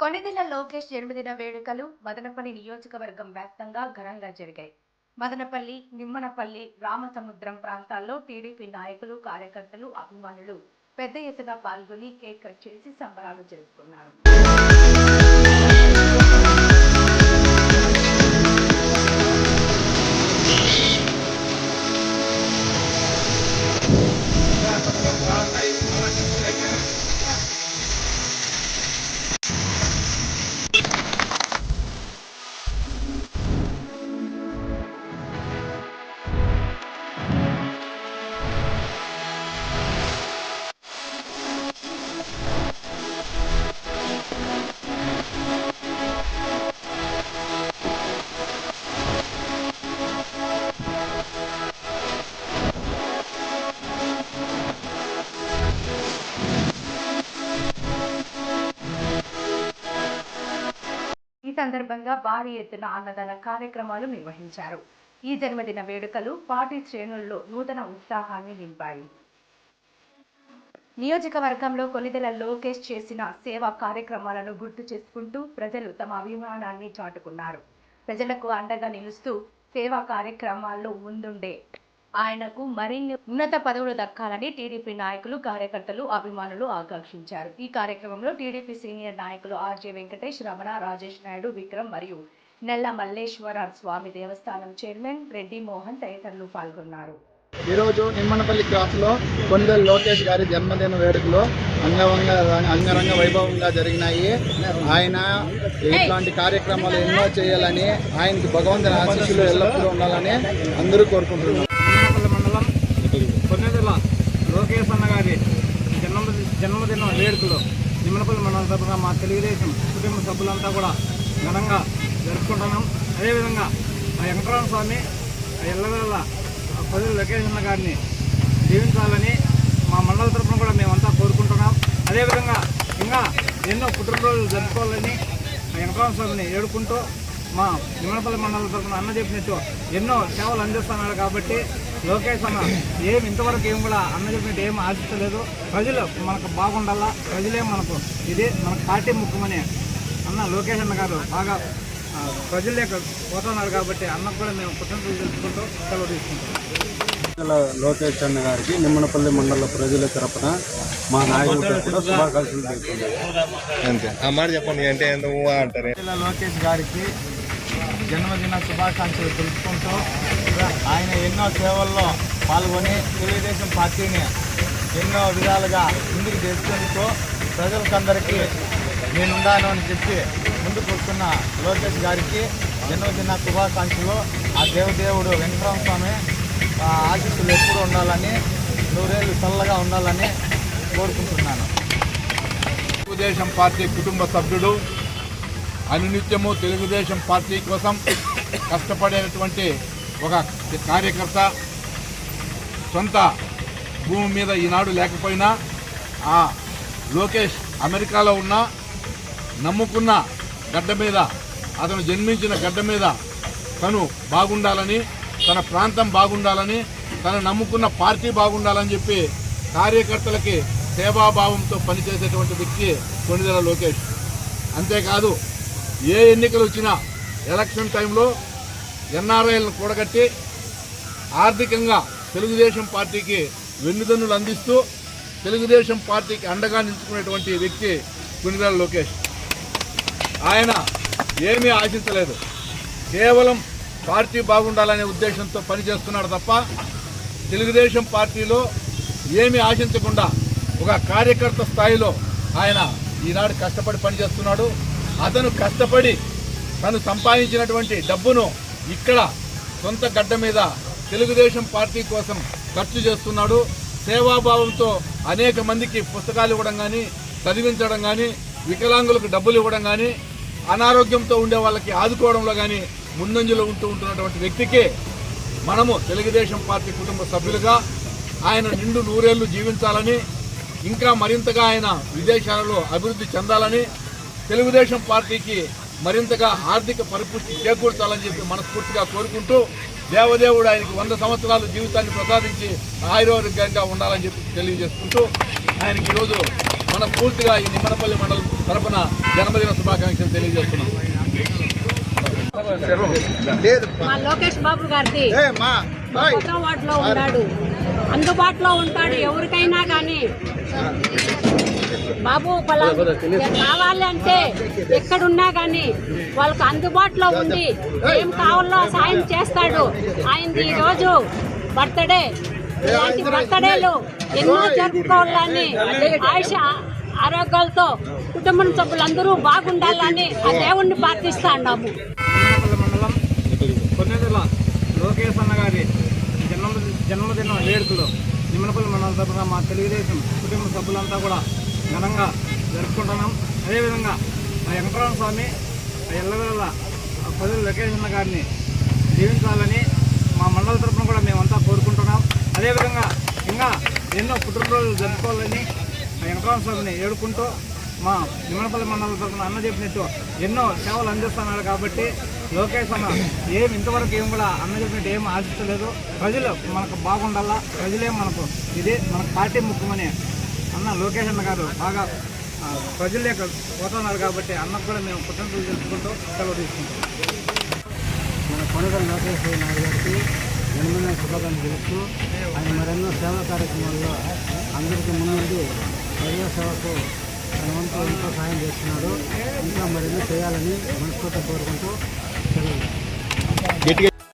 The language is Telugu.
కొణిదెల లోకేష్ జన్మదిన వేడుకలు మదనపల్లి నియోజకవర్గం వ్యాప్తంగా ఘనంగా జరిగాయి. మదనపల్లి, నిమ్మనపల్లి, రామసముద్రం ప్రాంతాల్లో టీడీపీ నాయకులు, కార్యకర్తలు, అభిమానులు పెద్ద ఎత్తున పాల్గొని కేక్ కట్ చేసి సంబరాలు జరుపుకున్నారు. ఈ సందర్భంగా భారీ ఎత్తున అన్నదాన కార్యక్రమాలు నిర్వహించారు. ఈ జన్మదిన వేడుకలు పార్టీ శ్రేణుల్లో నూతన ఉత్సాహాన్ని నింపాయి. నియోజకవర్గంలో కొణిదెల లోకేష్ చేసిన సేవా కార్యక్రమాలను గుర్తు చేసుకుంటూ ప్రజలు తమ అభిమానాన్ని చాటుకున్నారు. ప్రజలకు అండగా నిలుస్తూ సేవా కార్యక్రమాల్లో ముందుండే ఆయనకు మరిన్ని ఉన్నత పదవులు దక్కాలని టీడీపీ నాయకులు, కార్యకర్తలు, అభిమానులు ఆకాంక్షించారు. ఈ కార్యక్రమంలో టీడీపీ సీనియర్ నాయకులు ఆర్జే వెంకటేష్, రమణ, రాజేష్ నాయుడు, విక్రమ్ మరియు నెల్ల మల్లేశ్వర స్వామి దేవస్థానం చైర్మన్ రెడ్డి మోహన్ తదితరులు పాల్గొన్నారు. ఈరోజు నిమ్మనపల్లి క్రాస్లో కొణిదెల లోకేష్ గారి జన్మదిన వేడుకలు అంగరంగ వైభవంగా జరిగినాయి. ఆయన ఇట్లాంటి కార్యక్రమాలు ఎన్నో చేయాలని, ఆయనకి భగవంతుని ఆశీస్సులు ఎల్లప్పుడూ ఉండాలని అందరూ కోరుకుంటున్నారు. నిమ్మనపల్లి మండలం కొణిదెల లోకేష్ అన్న గారి జన్మదిన వేడుకలు నిమ్మనపల్లి మండలం తరఫున మా తెలుగుదేశం కుటుంబ సభ్యులంతా కూడా ఘనంగా జరుపుకుంటున్నాం. అదేవిధంగా ఆ వెంకటరామ స్వామి ఎల్లవేళ ప్రజలు లోకేష్ అన్న గారిని జీవించాలని మా మండల తరఫున కూడా మేమంతా కోరుకుంటున్నాం. అదేవిధంగా ఇంకా ఎన్నో పుట్టినరోజులు జరుపుకోవాలని ఆ వెంకటరామ స్వామిని ఏడుకుంటూ మా నిమ్మనపల్లి మండలం తరఫున అన్న చెప్పినట్టు ఎన్నో సేవలు అందిస్తున్నారు. కాబట్టి లోకేష్ అన్న ఇంతవరకు ఏం కూడా అన్న చెప్పినట్టు ఏం ఆశించలేదు. ప్రజలు మనకు బాగుండాలా, ప్రజలే మనకు ఇది మనకు పార్టీ ముఖ్యమని అన్న లోకేష్ అన్న గారు బాగా ప్రజలే పోతున్నారు. కాబట్టి అన్నకు కూడా మేము పుట్టినరోజు తెలుసుకుంటూ సెలవు తీసుకుంటాం. లోకేష్ అన్న గారికి నిమ్మనపల్లి మండల ప్రజల తరపున మా నాయకుల తరపున శుభాకాంక్షలు తెలుపుతున్నాం. చెప్పండి అంటే అంటారు. లోకేష్ గారికి జన్మదిన శుభాకాంక్షలు తెలుపుకుంటూ ఆయన ఎన్నో సేవల్లో పాల్గొని తెలుగుదేశం పార్టీని ఎన్నో విధాలుగా ముందుకు తెచ్చేందుకు ప్రజలకందరికీ నేనుండాను అని చెప్పి ముందుకు వస్తున్న లోకేష్ గారికి జన్మదిన శుభాకాంక్షలు. ఆ దేవదేవుడు వెంకటరామ స్వామి ఆశీస్సులు ఎప్పుడు ఉండాలని, నూరేళ్ళు చల్లగా ఉండాలని కోరుకుంటున్నాను. తెలుగుదేశం పార్టీ కుటుంబ సభ్యుడు, అనునిత్యము తెలుగుదేశం పార్టీ కోసం కష్టపడేటువంటి ఒక కార్యకర్త, సొంత భూమి మీద ఈనాడు లేకపోయినా ఆ లోకేష్ అమెరికాలో ఉన్న నమ్ముకున్న గడ్డ మీద, అతను జన్మించిన గడ్డ మీద తను బాగుండాలని, తన ప్రాంతం బాగుండాలని, తను నమ్ముకున్న పార్టీ బాగుండాలని చెప్పి కార్యకర్తలకి సేవాభావంతో పనిచేసేటువంటి వ్యక్తి కొణిదెల లోకేష్. అంతేకాదు ఏ ఎన్నికలు వచ్చినా ఎలక్షన్ టైంలో ఎన్ఆర్ఐలను కూడగట్టి ఆర్థికంగా తెలుగుదేశం పార్టీకి వెన్నుదన్నులు అందిస్తూ తెలుగుదేశం పార్టీకి అండగా నిలుచుకునేటువంటి వ్యక్తి కొణిదెల లోకేష్. ఆయన ఏమీ ఆశించలేదు, కేవలం పార్టీ బాగుండాలనే ఉద్దేశంతో పనిచేస్తున్నాడు తప్ప తెలుగుదేశం పార్టీలో ఏమీ ఆశించకుండా ఒక కార్యకర్త స్థాయిలో ఆయన ఈనాడు కష్టపడి పనిచేస్తున్నాడు. అతను కష్టపడి తను సంపాదించినటువంటి డబ్బును ఇక్కడ సొంత గడ్డ మీద తెలుగుదేశం పార్టీ కోసం ఖర్చు చేస్తున్నాడు. సేవాభావంతో అనేక మందికి పుస్తకాలు ఇవ్వడం కానీ, చదివించడం కానీ, వికలాంగులకు డబ్బులు ఇవ్వడం కానీ, అనారోగ్యంతో ఉండే వాళ్ళకి ఆదుకోవడంలో కానీ ముందంజలో ఉంటున్నటువంటి వ్యక్తికి మనము తెలుగుదేశం పార్టీ కుటుంబ సభ్యులుగా ఆయన నిండు నూరేళ్లు జీవించాలని, ఇంకా మరింతగా ఆయన విదేశాలలో అభివృద్ధి చెందాలని, తెలుగుదేశం పార్టీకి మరింతగా ఆర్థిక పరిపుష్టి చేకూర్చాలని చెప్పి మనస్ఫూర్తిగా కోరుకుంటూ దేవదేవుడు ఆయనకి 100 సంవత్సరాలు జీవితాన్ని ప్రసాదించి ఆయుర్వేదంగా ఉండాలని చెప్పి తెలియజేసుకుంటూ ఆయనకి ఈరోజు మనస్ఫూర్తిగా ఈ నిమ్మనపల్లి మండలం తరపున జన్మదిన శుభాకాంక్షలు తెలియజేస్తున్నాం. మా లోకేష్ బాబు గారిది కొత్త వార్డులో ఉన్నాడు, అందుబాటులో ఉంటాడు ఎవరికైనా కానీ. బాబు కావాలి అంటే ఎక్కడున్నా కానీ వాళ్ళకి అందుబాటులో ఉండి ఏం కావాలో సాయం చేస్తాడు. ఆయనది ఈరోజు బర్త్డే, ఇలాంటి బర్త్డేలు ఎన్నో జరుపుకోవాలని, ఆయుష ఆరోగ్యాలతో కుటుంబ సభ్యులందరూ బాగుండాలని ఆ దేవుణ్ణి ప్రార్థిస్తా ఉన్నాము. మండలం కొన్నేదల లోకేష్ అన్న గారి జన్మదిన వేడుకలు నిమ్మనపల్లి మండలం తరపున మా తెలుగుదేశం కుటుంబ సభ్యులంతా కూడా ఘనంగా జరుపుకుంటున్నాం. అదేవిధంగా ఆ వెంకటరామ స్వామి ఎల్లవేళ ప్రజలు లోకేష్ అన్న గారిని జీవించాలని మా మండల తరపున కూడా మేమంతా కోరుకుంటున్నాం. అదేవిధంగా ఇంకా ఎన్నో పుట్టినరోజులు జరుపుకోవాలని వెంకటరామ స్వామిని ఏడుకుంటూ మా నిమ్మనపల్లి మండలం తరపున అన్న చెప్పినట్టు ఎన్నో సేవలు అందిస్తున్నాడు. కాబట్టి లోకేష్ అన్న ఇంతవరకు ఏం కూడా అన్న చెప్పినట్టు ఏం ఆశించలేదు. ప్రజలు మనకు బాగుండాలా, ప్రజలే మనకు మనకు పార్టీ ముఖ్యమని అన్న లోకేష్ అన్న గారు బాగా ప్రజలే పోతున్నారు. కాబట్టి అన్నకు కూడా మేము పుట్టినరోజు జరుపుకుంటూ సెలవు తీసుకుంటాం. మన కొనగల లోకేష్ నాయుడు గారికి జన్మదిన శుభాకాంక్షలు తెలుస్తూ ఆయన మరెన్నో సేవా కార్యక్రమాల్లో అందరికీ ముందుండి ప్రజా సేవకు తన వంతు ఎంతో సహాయం చేస్తున్నాడు. ఇంకా మరెన్నో చేయాలని మనస్ఫూర్తిగా కోరుకుంటూ సెలవు.